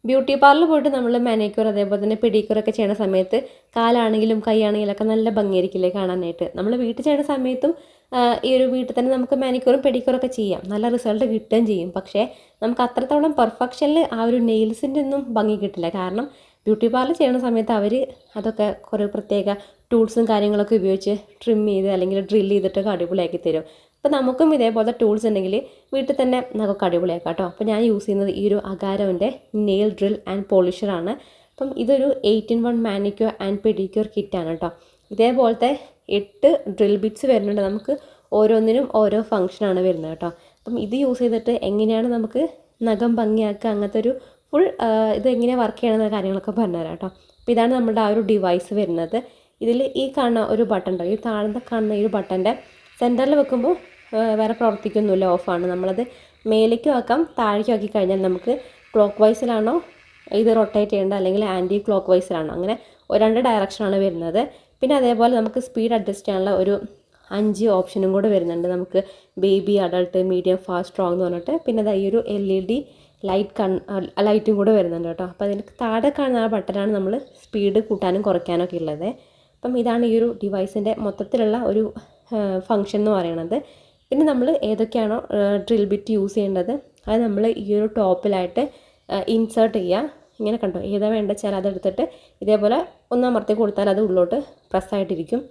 Beauty പാർലറിൽ പോയിട്ട് നമ്മൾ മാനിക്യൂർ അതേപോലെ തന്നെ പെഡിക്യൂർ ഒക്കെ ചെയ്യുന്ന സമയത്ത് കാലാണെങ്കിലും കൈയാണെങ്കിലും ഒക്കെ നല്ല ഭംഗിയായിരിക്കില്ലേ കാണാനായിട്ട്. നമ്മൾ വീട്ടിൽ ചെയ്യുന്ന സമയത്തും ഈ ഒരു വീട്ടിൽ തന്നെ നമുക്ക് മാനിക്യൂറും പെഡിക്യൂറും ഒക്കെ ചെയ്യാം, നല്ല റിസൾട്ട് കിട്ടുകയും ചെയ്യും. പക്ഷേ നമുക്ക് അത്രത്തോളം പെർഫെക്ഷനിൽ ആ ഒരു നെയിൽസിൻ്റെ ഒന്നും ഭംഗി കിട്ടില്ല. കാരണം ബ്യൂട്ടി പാർലർ ചെയ്യുന്ന സമയത്ത് അവർ അതൊക്കെ കുറേ പ്രത്യേക ടൂൾസും കാര്യങ്ങളൊക്കെ ഉപയോഗിച്ച് ട്രിം ചെയ്ത് അല്ലെങ്കിൽ ഡ്രിൽ ചെയ്തിട്ടൊക്കെ അടിപൊളിയാക്കി തരും. അപ്പോൾ നമുക്കും ഇതേപോലത്തെ ടൂൾസ് ഉണ്ടെങ്കിൽ വീട്ടിൽ തന്നെ നമുക്ക് അടിപൊളിയാക്കാം കേട്ടോ. അപ്പോൾ ഞാൻ യൂസ് ചെയ്യുന്നത് ഈ ഒരു അഗാരോൻ്റെ നെയിൽ ഡ്രിൽ ആൻഡ് പോളിഷറാണ്. അപ്പം ഇതൊരു 8-in-1 മാനിക്യൂർ ആൻഡ് പെഡിക്യൂർ കിറ്റാണ് കേട്ടോ. ഇതേപോലത്തെ 8 ഡ്രിൽ ബിറ്റ്സ് വരുന്നുണ്ട്. നമുക്ക് ഓരോന്നിനും ഓരോ ഫംഗ്ഷനാണ് വരുന്നത് കേട്ടോ. അപ്പം ഇത് യൂസ് ചെയ്തിട്ട് എങ്ങനെയാണ് നമുക്ക് നഖം ഭംഗിയാക്കുക, അങ്ങനത്തെ ഒരു ഫുൾ ഇത് എങ്ങനെയാണ് വർക്ക് ചെയ്യണമെന്ന കാര്യങ്ങളൊക്കെ പറഞ്ഞുതരാം കേട്ടോ. അപ്പോൾ ഇതാണ് നമ്മുടെ ആ ഒരു ഡിവൈസ് വരുന്നത്. ഇതിൽ ഈ കാണുന്ന ഒരു ബട്ടൺ ഉണ്ടോ, ഈ താഴത്തെ കാണുന്ന ഈ ഒരു ബട്ടൻ്റെ സെൻറ്ററിൽ വെക്കുമ്പോൾ വേറെ പ്രവർത്തിക്കൊന്നുമില്ല, ഓഫാണ്. നമ്മളത് മേലേക്കും ആക്കാം താഴേക്കും ആക്കി കഴിഞ്ഞാൽ നമുക്ക് ക്ലോക്ക് വൈസിലാണോ ഇത് റൊട്ടേറ്റ് ചെയ്യേണ്ടത് അല്ലെങ്കിൽ ആൻറ്റി ക്ലോക്ക് വൈസിലാണോ, അങ്ങനെ 2 ഡയറക്ഷനാണ് വരുന്നത്. പിന്നെ അതേപോലെ നമുക്ക് സ്പീഡ് അഡ്ജസ്റ്റ് ചെയ്യാനുള്ള ഒരു 5 ഓപ്ഷനും കൂടെ വരുന്നുണ്ട്. നമുക്ക് baby, adult, medium, fast, strong എന്ന് പറഞ്ഞിട്ട് പിന്നെ ഈ ഒരു LED ലൈറ്റും കൂടെ വരുന്നുണ്ട് കേട്ടോ. അപ്പോൾ അതിന് താഴെ കാണുന്ന ആ ബട്ടനാണ് നമ്മൾ സ്പീഡ് കൂട്ടാനും കുറയ്ക്കാനൊക്കെ ഉള്ളത്. അപ്പം ഇതാണ് ഈ ഒരു ഡിവൈസിൻ്റെ മൊത്തത്തിലുള്ള ഒരു ഫങ്ഷൻ എന്ന് പറയുന്നത്. പിന്നെ നമ്മൾ ഏതൊക്കെയാണോ ഡ്രിൽ ബിറ്റ് യൂസ് ചെയ്യേണ്ടത് അത് നമ്മൾ ഈ ഒരു ടോപ്പിലായിട്ട് ഇൻസേർട്ട് ചെയ്യുക. ഇങ്ങനെ കണ്ടോ, ഏതാ വേണ്ട വെച്ചാൽ അതെടുത്തിട്ട് ഇതേപോലെ ഒന്ന് അമർത്തി കൊടുത്താൽ അത് ഉള്ളോട്ട് പ്രസ്സായിട്ടിരിക്കും.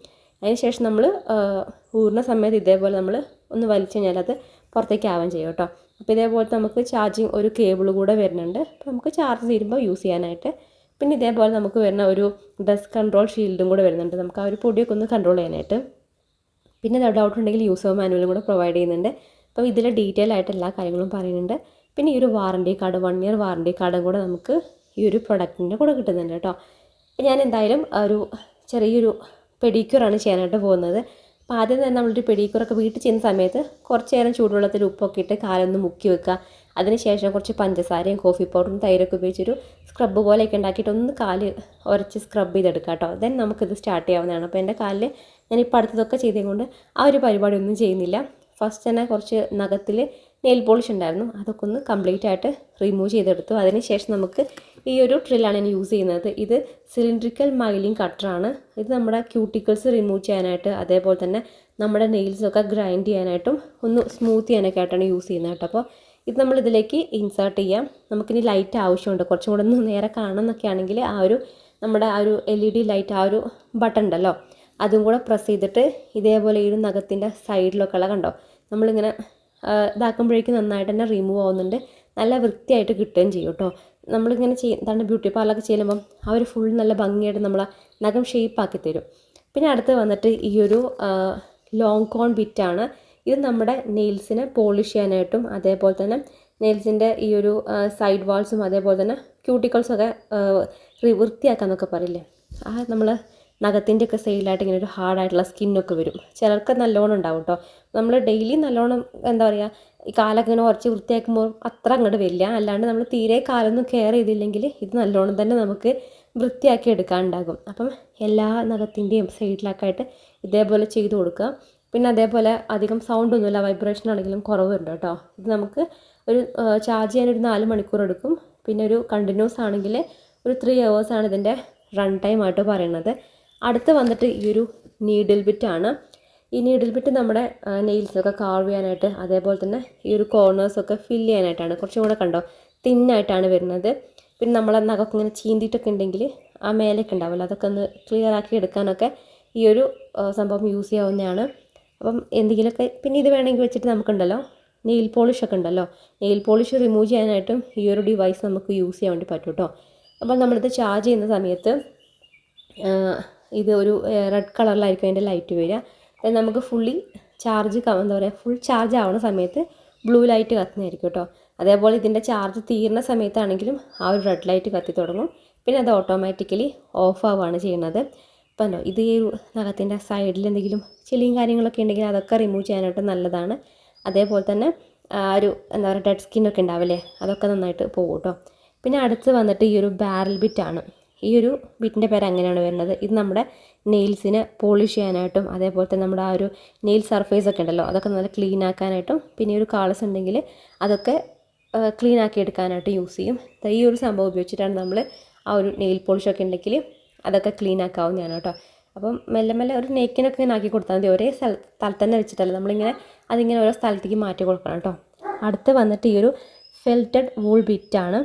അതിന് ശേഷം നമ്മൾ ഊരുന്ന സമയത്ത് ഇതേപോലെ നമ്മൾ ഒന്ന് വലിച്ചു കഴിഞ്ഞാൽ അത് പുറത്തേക്ക് ആവാൻ ചെയ്യും കേട്ടോ. അപ്പോൾ ഇതേപോലത്തെ നമുക്ക് ചാർജിങ് ഒരു കേബിൾ കൂടെ വരുന്നുണ്ട്. അപ്പോൾ നമുക്ക് ചാർജ് തീരുമ്പോൾ യൂസ് ചെയ്യാനായിട്ട്. പിന്നെ ഇതേപോലെ നമുക്ക് വരുന്ന ഒരു ഡസ്റ്റ് കൺട്രോൾ ഷീൽഡും കൂടെ വരുന്നുണ്ട്, നമുക്ക് ആ ഒരു പൊടിയൊക്കെ ഒന്ന് കൺട്രോൾ ചെയ്യാനായിട്ട്. പിന്നെ ഡൗട്ട് ഉണ്ടെങ്കിൽ യൂസർ മാനുവലും കൂടെ പ്രൊവൈഡ് ചെയ്യുന്നുണ്ട്. അപ്പോൾ ഇതിൽ ഡീറ്റെയിൽ ആയിട്ട് എല്ലാ കാര്യങ്ങളും പറയുന്നുണ്ട്. പിന്നെ ഈ ഒരു വാറണ്ടി കാർഡ്, 1 ഇയർ വാറണ്ടി കാർഡും കൂടെ നമുക്ക് ഈ ഒരു പ്രൊഡക്റ്റിൻ്റെ കൂടെ കിട്ടുന്നുണ്ട് കേട്ടോ. ഞാൻ എന്തായാലും ഒരു ചെറിയൊരു പെഡിക്യൂറാണ് ചെയ്യാനായിട്ട് പോകുന്നത്. അപ്പോൾ ആദ്യം തന്നെ നമ്മളൊരു പെഡിക്യൂറൊക്കെ വീട്ടിൽ ചെയ്യുന്ന സമയത്ത് കുറച്ച് നേരം ചൂടുവെള്ളത്തിൽ ഉപ്പൊക്കെ ഇട്ട് കാലൊന്ന് മുക്കി വെക്കുക. അതിനുശേഷം കുറച്ച് പഞ്ചസാരയും കോഫി പൗഡറും തൈരൊക്കെ ഉപയോഗിച്ചൊരു സ്ക്രബ്ബ് പോലെയൊക്കെ ഉണ്ടാക്കിയിട്ട് ഒന്ന് കാല് ഉരച്ച് സ്ക്രബ് ചെയ്തെടുക്കുക കേട്ടോ. ദെൻ നമുക്കിത് സ്റ്റാർട്ട് ചെയ്യാവുന്നതാണ്. അപ്പോൾ എൻ്റെ കാലിൽ ഞാനിപ്പോൾ അടുത്തതൊക്കെ ചെയ്തതുകൊണ്ട് ആ ഒരു പരിപാടി ഒന്നും ചെയ്യുന്നില്ല. ഫസ്റ്റ് തന്നെ കുറച്ച് നഖത്തിൽ നെയിൽ പോളിഷ് ഉണ്ടായിരുന്നു, അതൊക്കെ ഒന്ന് കംപ്ലീറ്റ് ആയിട്ട് റിമൂവ് ചെയ്തെടുത്തു. അതിനുശേഷം നമുക്ക് ഈ ഒരു ഡ്രില്ലാണ് ഞാൻ യൂസ് ചെയ്യുന്നത്. ഇത് സിലിണ്ട്രിക്കൽ മൈലിംഗ് കട്ടറാണ്. ഇത് നമ്മുടെ ക്യൂട്ടിക്കിൾസ് റിമൂവ് ചെയ്യാനായിട്ട് അതേപോലെ തന്നെ നമ്മുടെ നെയിൽസൊക്കെ ഗ്രൈൻഡ് ചെയ്യാനായിട്ടും ഒന്ന് സ്മൂത്ത് ചെയ്യാനൊക്കെ ആയിട്ടാണ് യൂസ് ചെയ്യുന്നത് കേട്ടോ. അപ്പോൾ ഇത് നമ്മൾ ഇതിലേക്ക് ഇൻസേർട്ട് ചെയ്യാം. നമുക്കിനി ലൈറ്റ് ആവശ്യമുണ്ട്, കുറച്ചും കൂടെ ഒന്ന് നേരെ കാണുന്നൊക്കെ ആണെങ്കിൽ ആ ഒരു നമ്മുടെ ആ ഒരു LED ലൈറ്റ് ആ ഒരു ബട്ടൺ ഉണ്ടല്ലോ അതും കൂടെ പ്രസ് ചെയ്തിട്ട് ഇതേപോലെ ഈ ഒരു നഖത്തിൻ്റെ സൈഡിലൊക്കെ ഉള്ള കണ്ടോ നമ്മളിങ്ങനെ ഇതാക്കുമ്പോഴേക്കും നന്നായിട്ട് തന്നെ റിമൂവ് ആവുന്നുണ്ട്, നല്ല വൃത്തിയായിട്ട് കിട്ടുകയും ചെയ്യും കേട്ടോ. നമ്മളിങ്ങനെ എന്താണ് ബ്യൂട്ടി പാർലറൊക്കെ ചെയ്യുമ്പം അവർ ഫുൾ നല്ല ഭംഗിയായിട്ട് നമ്മളെ നഖം ഷേപ്പാക്കി തരും. പിന്നെ അടുത്ത് വന്നിട്ട് ഈ ഒരു ലോങ് കോൺ ബിറ്റാണ്. ഇത് നമ്മുടെ നെയിൽസിനെ പോളിഷ് ചെയ്യാനായിട്ടും അതേപോലെ തന്നെ നെയിൽസിൻ്റെ ഈ ഒരു സൈഡ് വാൾസും അതേപോലെ തന്നെ ക്യൂട്ടിക്കിൾസൊക്കെ വൃത്തിയാക്കാന്നൊക്കെ പറയില്ലേ, ആ നമ്മൾ നഖത്തിൻ്റെയൊക്കെ സൈഡിലായിട്ട് ഇങ്ങനെ ഒരു ഹാർഡായിട്ടുള്ള സ്കിന്നൊക്കെ വരും. ചിലർക്ക് നല്ലോണം ഉണ്ടാവും കേട്ടോ. നമ്മൾ ഡെയിലി നല്ലോണം എന്താ പറയുക ഈ കാലൊക്കെ ഇങ്ങനെ ഉരച്ച് വൃത്തിയാക്കുമ്പോൾ അത്ര അങ്ങോട്ട് വരില്ല. അല്ലാണ്ട് നമ്മൾ തീരെ കാലൊന്നും കെയർ ചെയ്തില്ലെങ്കിൽ ഇത് നല്ലോണം തന്നെ നമുക്ക് വൃത്തിയാക്കി എടുക്കാനുണ്ടാകും. അപ്പം എല്ലാ നഖത്തിൻ്റെയും സൈഡിലൊക്കെ ആയിട്ട് ഇതേപോലെ ചെയ്ത് കൊടുക്കുക. പിന്നെ അതേപോലെ അധികം സൗണ്ടൊന്നുമില്ല, വൈബ്രേഷൻ ആണെങ്കിലും കുറവുണ്ട് കേട്ടോ. ഇത് നമുക്ക് ഒരു ചാർജ് ചെയ്യാനൊരു 4 മണിക്കൂർ എടുക്കും. പിന്നെ ഒരു കണ്ടിന്യൂസ് ആണെങ്കിൽ ഒരു 3 hours ആണ് ഇതിൻ്റെ റൺ ടൈം ആയിട്ട് പറയുന്നത്. അടുത്ത് വന്നിട്ട് ഈ ഒരു നീഡിൽ ബിറ്റാണ്. ഈ നീഡിൽ ബിറ്റ് നമ്മുടെ നെയിൽസൊക്കെ കാർവ് ചെയ്യാനായിട്ട് അതേപോലെ തന്നെ ഈ ഒരു കോർണേഴ്സൊക്കെ ഫില്ല് ചെയ്യാനായിട്ടാണ്. കുറച്ചും കൂടെ കണ്ടോ തിന്നായിട്ടാണ് വരുന്നത്. പിന്നെ നമ്മളെ നഖമൊക്കെ ഇങ്ങനെ ചീന്തിയിട്ടൊക്കെ ഉണ്ടെങ്കിൽ ആ മേലേക്ക് ഉണ്ടാവില്ല, അതൊക്കെ ഒന്ന് ക്ലിയർ ആക്കി എടുക്കാനൊക്കെ ഈ ഒരു സംഭവം യൂസ് ചെയ്യാവുന്നതാണ്. അപ്പം എന്തെങ്കിലുമൊക്കെ പിന്നെ ഇത് വേണമെങ്കിൽ വെച്ചിട്ട് നമുക്കുണ്ടല്ലോ നെയിൽ പോളിഷൊക്കെ ഉണ്ടല്ലോ, നെയിൽ പോളിഷ് റിമൂവ് ചെയ്യാനായിട്ടും ഈ ഒരു ഡിവൈസ് നമുക്ക് യൂസ് ചെയ്യാൻ വേണ്ടി പറ്റും കേട്ടോ. അപ്പം നമ്മളിത് ചാർജ് ചെയ്യുന്ന സമയത്ത് ഇത് ഒരു റെഡ് കളറിലായിരിക്കും അതിൻ്റെ ലൈറ്റ് വരിക. അത് നമുക്ക് ഫുള്ളി ചാർജ് എന്താ പറയുക ഫുൾ ചാർജ് ആവുന്ന സമയത്ത് ബ്ലൂ ലൈറ്റ് കത്തുന്നതായിരിക്കും കേട്ടോ. അതേപോലെ ഇതിൻ്റെ ചാർജ് തീരുന്ന സമയത്താണെങ്കിലും ആ ഒരു റെഡ് ലൈറ്റ് കത്തി തുടങ്ങും. പിന്നെ അത് ഓട്ടോമാറ്റിക്കലി ഓഫ് ആവുകയാണ് ചെയ്യുന്നത്. അപ്പം ഇത് ഈ ഒരു നഖത്തിൻ്റെ സൈഡിൽ എന്തെങ്കിലും ചെളിയും കാര്യങ്ങളൊക്കെ ഉണ്ടെങ്കിൽ അതൊക്കെ റിമൂവ് ചെയ്യാനായിട്ട് നല്ലതാണ്. അതേപോലെ തന്നെ ഒരു എന്താ പറയുക ഡെഡ് സ്കിന്നൊക്കെ ഉണ്ടാവില്ലേ, അതൊക്കെ നന്നായിട്ട് പോകും കേട്ടോ. പിന്നെ അടുത്ത് വന്നിട്ട് ഈ ഒരു ബാരൽ ബിറ്റാണ്. ഈ ഒരു ബിറ്റിൻ്റെ പേര് അങ്ങനെയാണ് വരുന്നത്. ഇത് നമ്മുടെ നെയിൽസിനെ പോളിഷ് ചെയ്യാനായിട്ടും അതേപോലെ തന്നെ നമ്മുടെ ആ ഒരു നെയിൽ സർഫേസ് ഒക്കെ ഉണ്ടല്ലോ അതൊക്കെ നല്ല ക്ലീൻ ആക്കാനായിട്ടും പിന്നെ ഒരു കാളസ് ഉണ്ടെങ്കിൽ അതൊക്കെ ക്ലീൻ ആക്കി എടുക്കാനായിട്ട് യൂസ് ചെയ്യും. ഈ ഒരു സംഭവം ഉപയോഗിച്ചിട്ടാണ് നമ്മൾ ആ ഒരു നെയിൽ പോളിഷൊക്കെ ഉണ്ടെങ്കിൽ അതൊക്കെ ക്ലീൻ ആക്കാവുന്നതാണ് കേട്ടോ. അപ്പം മെല്ലെ മെല്ലെ ഒരു നെക്കിനൊക്കെ ഇങ്ങനെ ആക്കി കൊടുത്താൽ മതി. ഒരേ സ്ഥലത്ത് തന്നെ വെച്ചിട്ടല്ല, നമ്മളിങ്ങനെ അതിങ്ങനെ ഓരോ സ്ഥലത്തേക്ക് മാറ്റി കൊടുക്കണം കേട്ടോ. അടുത്ത് വന്നിട്ട് ഈ ഒരു ഫെൽറ്റഡ് വൂൾ ബിറ്റാണ്.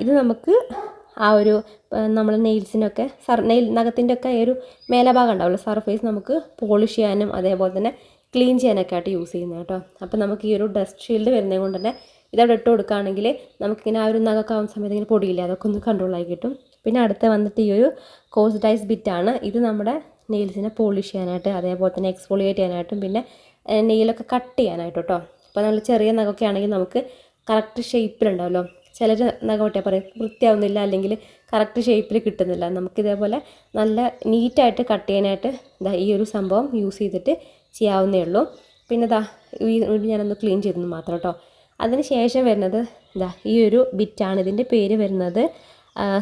ഇത് നമുക്ക് ആ ഒരു നമ്മൾ നെയിൽസിനൊക്കെ നെയിൽ നഖത്തിൻ്റെ ഒക്കെ ഒരു മേലഭാഗം ഉണ്ടാവുമല്ലോ, സർഫേസ് നമുക്ക് പോളിഷ് ചെയ്യാനും അതേപോലെ തന്നെ ക്ലീൻ ചെയ്യാനൊക്കെ ആയിട്ട് യൂസ് ചെയ്യുന്നത് കേട്ടോ. അപ്പോൾ നമുക്ക് ഈ ഒരു ഡസ്റ്റ് ഷീൽഡ് വരുന്നത് കൊണ്ട് തന്നെ ഇതവിടെ ഇട്ട് കൊടുക്കുകയാണെങ്കിൽ നമുക്കിങ്ങനെ ആ ഒരു നഖമൊക്കെ ആവുന്ന സമയത്ത് ഇങ്ങനെ പൊടിയില്ല, അതൊക്കെ ഒന്ന് കൺട്രോളായി കിട്ടും. പിന്നെ അടുത്ത് വന്നിട്ട് ഈ ഒരു കോസ്ഡൈസ് ബിറ്റാണ്. ഇത് നമ്മുടെ നെയിൽസിനെ പോളിഷ് ചെയ്യാനായിട്ട് അതേപോലെ തന്നെ എക്സ്ഫോളിയേറ്റ് ചെയ്യാനായിട്ടും പിന്നെ നെയിലൊക്കെ കട്ട് ചെയ്യാനായിട്ട് കേട്ടോ. അപ്പോൾ നമ്മൾ ചെറിയ നഖമൊക്കെ ആണെങ്കിൽ നമുക്ക് കറക്റ്റ് ഷേപ്പിലുണ്ടാവുമല്ലോ, ചിലർ നഖം വെട്ടിയാൽ പറയും വൃത്തിയാവുന്നില്ല അല്ലെങ്കിൽ കറക്റ്റ് ഷേപ്പിൽ കിട്ടുന്നില്ല. നമുക്കിതേപോലെ നല്ല നീറ്റായിട്ട് കട്ട് ചെയ്യാനായിട്ട് ഈ ഒരു സംഭവം യൂസ് ചെയ്തിട്ട് ചെയ്യാവുന്നേ ഉള്ളൂ. പിന്നെ ഞാനൊന്ന് ക്ലീൻ ചെയ്തെന്ന് മാത്രം കേട്ടോ. അതിന് ശേഷം വരുന്നത് ഈ ഒരു ബിറ്റാണ്. ഇതിൻ്റെ പേര് വരുന്നത്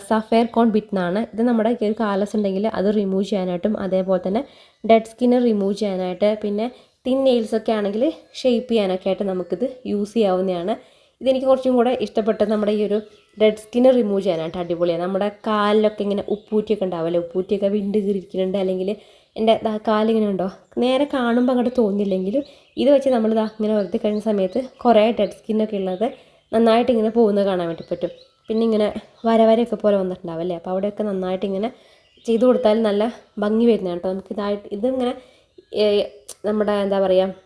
സഫയർ കോൺ ബിറ്റ് എന്നാണ്. ഇത് നമ്മുടെ ഒരു കാലസ് ഉണ്ടെങ്കിൽ അത് റിമൂവ് ചെയ്യാനായിട്ടും അതേപോലെ തന്നെ ഡെഡ് സ്കിന്ന് റിമൂവ് ചെയ്യാനായിട്ട് പിന്നെ തിൻ നെയിൽസൊക്കെ ആണെങ്കിൽ ഷേപ്പ് ചെയ്യാനൊക്കെ ആയിട്ട് നമുക്കിത് യൂസ് ചെയ്യാവുന്നതാണ്. ഇതെനിക്ക് കുറച്ചും കൂടെ ഇഷ്ടപ്പെട്ടത് നമ്മുടെ ഈ ഒരു ഡെഡ് സ്കിന്ന് റിമൂവ് ചെയ്യാനായിട്ട് അടിപൊളിയാണ്. നമ്മുടെ കാലിലൊക്കെ ഇങ്ങനെ ഉപ്പൂറ്റിയൊക്കെ ഉണ്ടാവില്ലേ, ഉപ്പൂറ്റിയൊക്കെ വിണ്ട് കീറിയിരിക്കുന്നുണ്ട് അല്ലെങ്കിൽ എൻ്റെ കാലിങ്ങനെ ഉണ്ടോ നേരെ കാണുമ്പോൾ അങ്ങോട്ട് തോന്നില്ലെങ്കിലും ഇത് വെച്ച് നമ്മൾ ഇങ്ങനെ വരുത്തി കഴിഞ്ഞ സമയത്ത് കുറേ ഡെഡ് സ്കിന്നൊക്കെ ഉള്ളത് നന്നായിട്ട് ഇങ്ങനെ പോകുന്നത് കാണാൻ വേണ്ടി പറ്റും. പിന്നെ ഇങ്ങനെ വരവരയൊക്കെ പോലെ വന്നിട്ടുണ്ടാവല്ലേ, അപ്പോൾ അവിടെയൊക്കെ നന്നായിട്ട് ഇങ്ങനെ ചെയ്ത് കൊടുത്താൽ നല്ല ഭംഗി വരുന്നതാണ് കേട്ടോ. നമുക്ക് ഇതിങ്ങനെ നമ്മുടെ എന്താ പറയുക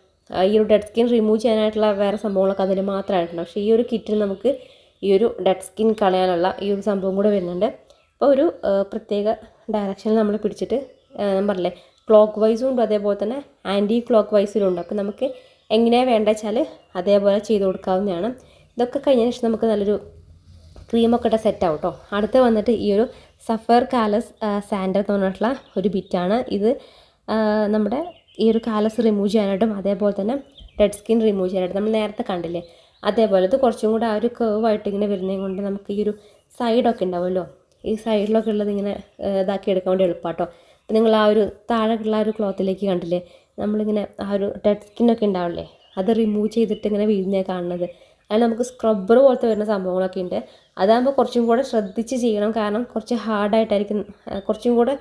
ഈ ഒരു ഡെഡ് സ്കിൻ റിമൂവ് ചെയ്യാനായിട്ടുള്ള വേറെ സംഭവങ്ങളൊക്കെ അതിൽ മാത്രമായിട്ടുണ്ട്. പക്ഷേ ഈ ഒരു കിറ്റിൽ നമുക്ക് ഈ ഒരു ഡെഡ് സ്കിൻ കളയാനുള്ള ഈ ഒരു സംഭവം കൂടെ വരുന്നുണ്ട്. അപ്പോൾ ഒരു പ്രത്യേക ഡയറക്ഷനിൽ നമ്മൾ പിടിച്ചിട്ട് ഞാൻ പറഞ്ഞില്ലേ ക്ലോക്ക് വൈസും ഉണ്ട് അതേപോലെ തന്നെ ആൻറ്റി ക്ലോക്ക് വൈസിലും ഉണ്ട്. അപ്പോൾ നമുക്ക് എങ്ങനെയാണ് വേണ്ടത് വെച്ചാൽ അതേപോലെ ചെയ്ത് കൊടുക്കാവുന്നതാണ്. ഇതൊക്കെ കഴിഞ്ഞതിന് ശേഷം നമുക്ക് നല്ലൊരു ക്രീമൊക്കെ ഇട്ട് സെറ്റ് ആവും കേട്ടോ. അടുത്ത് വന്നിട്ട് ഈ ഒരു സഫയർ കാലസ് സാൻഡർ എന്ന് പറഞ്ഞിട്ടുള്ള ഒരു ബിറ്റാണ്. ഇത് നമ്മുടെ ഈ ഒരു കാലസ് റിമൂവ് ചെയ്യാനായിട്ടും അതേപോലെ തന്നെ ഡെഡ് സ്കിൻ റിമൂവ് ചെയ്യാനായിട്ട് നമ്മൾ നേരത്തെ കണ്ടില്ലേ അതേപോലെ ഇത് കുറച്ചും കൂടെ ആ ഒരു കേവായിട്ട് ഇങ്ങനെ വരുന്നത് കൊണ്ട് നമുക്ക് ഈ ഒരു സൈഡൊക്കെ ഉണ്ടാവുമല്ലോ, ഈ സൈഡിലൊക്കെ ഉള്ളത് ഇങ്ങനെ ഇതാക്കി എടുക്കാൻ വേണ്ടി എളുപ്പമാട്ടോ. അപ്പോൾ നിങ്ങൾ ആ ഒരു താഴെയുള്ള ആ ഒരു ക്ലോത്തിലേക്ക് കണ്ടില്ലേ നമ്മളിങ്ങനെ ആ ഒരു ഡെഡ് സ്കിന്നൊക്കെ ഉണ്ടാവില്ലേ അത് റിമൂവ് ചെയ്തിട്ട് ഇങ്ങനെ വീഴുന്നേ കാണുന്നത്. അതിൽ നമുക്ക് സ്ക്രബ്ബർ പോലത്തെ വരുന്ന സംഭവങ്ങളൊക്കെ ഉണ്ട്. അതാകുമ്പോൾ കുറച്ചും കൂടെ ശ്രദ്ധിച്ച് ചെയ്യണം, കാരണം കുറച്ച് ഹാർഡായിട്ടായിരിക്കും, കുറച്ചും കൂടെ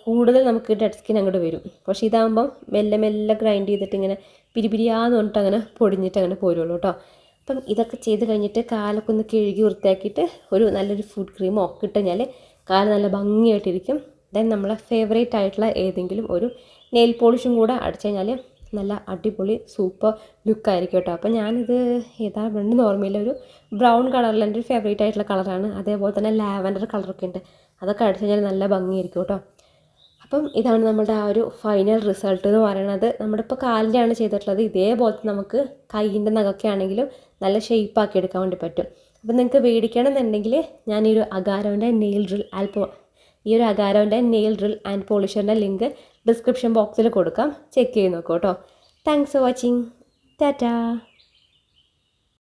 കൂടുതൽ നമുക്ക് ഡെഡ് സ്കിൻ അങ്ങോട്ട് വരും. പക്ഷേ ഇതാകുമ്പം മെല്ലെ മെല്ലെ ഗ്രൈൻഡ് ചെയ്തിട്ട് ഇങ്ങനെ പിരിപിരിയാന്ന് പറഞ്ഞിട്ട് അങ്ങനെ പൊടിഞ്ഞിട്ട് അങ്ങനെ പോരുള്ളൂ കേട്ടോ. അപ്പം ഇതൊക്കെ ചെയ്ത് കഴിഞ്ഞിട്ട് കാലൊക്കെ ഒന്ന് കഴുകി വൃത്തിയാക്കിയിട്ട് ഒരു നല്ലൊരു ഫുഡ് ക്രീമോ ഇട്ട് കഴിഞ്ഞാൽ കാല് നല്ല ഭംഗിയായിട്ടിരിക്കും. ദെൻ നമ്മളെ ഫേവറേറ്റ് ആയിട്ടുള്ള ഏതെങ്കിലും ഒരു നെയിൽ പോളിഷും കൂടെ അടിച്ചു കഴിഞ്ഞാൽ നല്ല അടിപൊളി സൂപ്പർ ലുക്കായിരിക്കും കേട്ടോ. അപ്പോൾ ഞാനിത് ഏതാ വേണ്ടെന്ന് ഓർമ്മയില്ല, ഒരു ബ്രൗൺ കളറിൽ എൻ്റെ ഒരു ഫേവറേറ്റ് ആയിട്ടുള്ള കളറാണ്. അതേപോലെ തന്നെ ലാവൻഡർ കളറൊക്കെ ഉണ്ട്, അതൊക്കെ അടിച്ചു കഴിഞ്ഞാൽ നല്ല ഭംഗിയായിരിക്കും കേട്ടോ. അപ്പം ഇതാണ് നമ്മുടെ ആ ഒരു ഫൈനൽ റിസൾട്ട് എന്ന് പറയുന്നത്. നമ്മുടെ ഇപ്പോൾ കാലിൻ്റെയാണ് ചെയ്തിട്ടുള്ളത്. ഇതേപോലത്തെ നമുക്ക് കൈയിൻ്റെ നഖമൊക്കെ ആണെങ്കിലും നല്ല ഷേപ്പാക്കി എടുക്കാൻ വേണ്ടി പറ്റും. അപ്പം നിങ്ങൾക്ക് മേടിക്കണം എന്നുണ്ടെങ്കിൽ ഞാൻ ഈ ഒരു അഗാരോൻ്റെ നെയിൽ ഡ്രിൽ ആൻഡ് പോളിഷറിൻ്റെ ലിങ്ക് ഡിസ്ക്രിപ്ഷൻ ബോക്സിൽ കൊടുക്കാം, ചെക്ക് ചെയ്ത് നോക്കൂ കേട്ടോ. Thanks for watching. ടാറ്റാ.